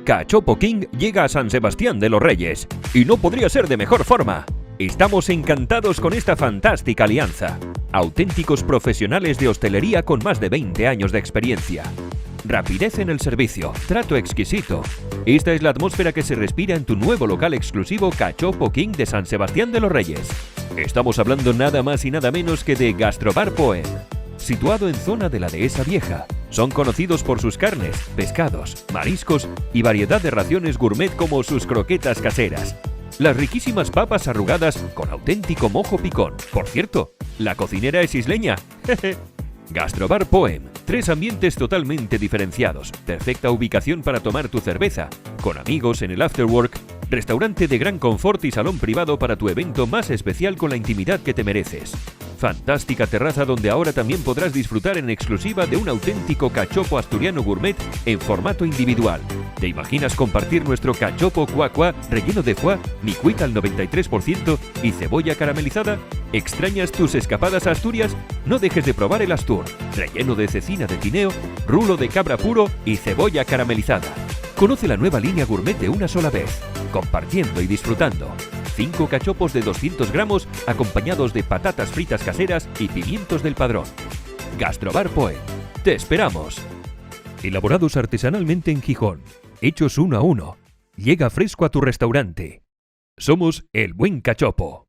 Cachopo King llega a San Sebastián de los Reyes, y no podría ser de mejor forma. Estamos encantados con esta fantástica alianza. Auténticos profesionales de hostelería con más de 20 años de experiencia. Rapidez en el servicio, trato exquisito. Esta es la atmósfera que se respira en tu nuevo local exclusivo Cachopo King de San Sebastián de los Reyes. Estamos hablando nada más y nada menos que de Gastrobar Poem, situado en zona de la Dehesa Vieja. Son conocidos por sus carnes, pescados, mariscos y variedad de raciones gourmet como sus croquetas caseras. Las riquísimas papas arrugadas con auténtico mojo picón. Por cierto, la cocinera es isleña. Gastrobar Poem, 3 ambientes totalmente diferenciados, perfecta ubicación para tomar tu cerveza, con amigos en el afterwork, restaurante de gran confort y salón privado para tu evento más especial con la intimidad que te mereces. Fantástica terraza donde ahora también podrás disfrutar en exclusiva de un auténtico cachopo asturiano gourmet en formato individual. ¿Te imaginas compartir nuestro cachopo cuá relleno de foie, micuita al 93% y cebolla caramelizada? ¿Extrañas tus escapadas a Asturias? No dejes de probar el Astur, relleno de cecina de tineo, rulo de cabra puro y cebolla caramelizada. Conoce la nueva línea gourmet de una sola vez, compartiendo y disfrutando. 5 cachopos de 200 gramos acompañados de patatas fritas caseras y pimientos del Padrón. Gastrobar Poem. ¡Te esperamos! Elaborados artesanalmente en Gijón, hechos 1 a 1. Llega fresco a tu restaurante. Somos El Buen Cachopo.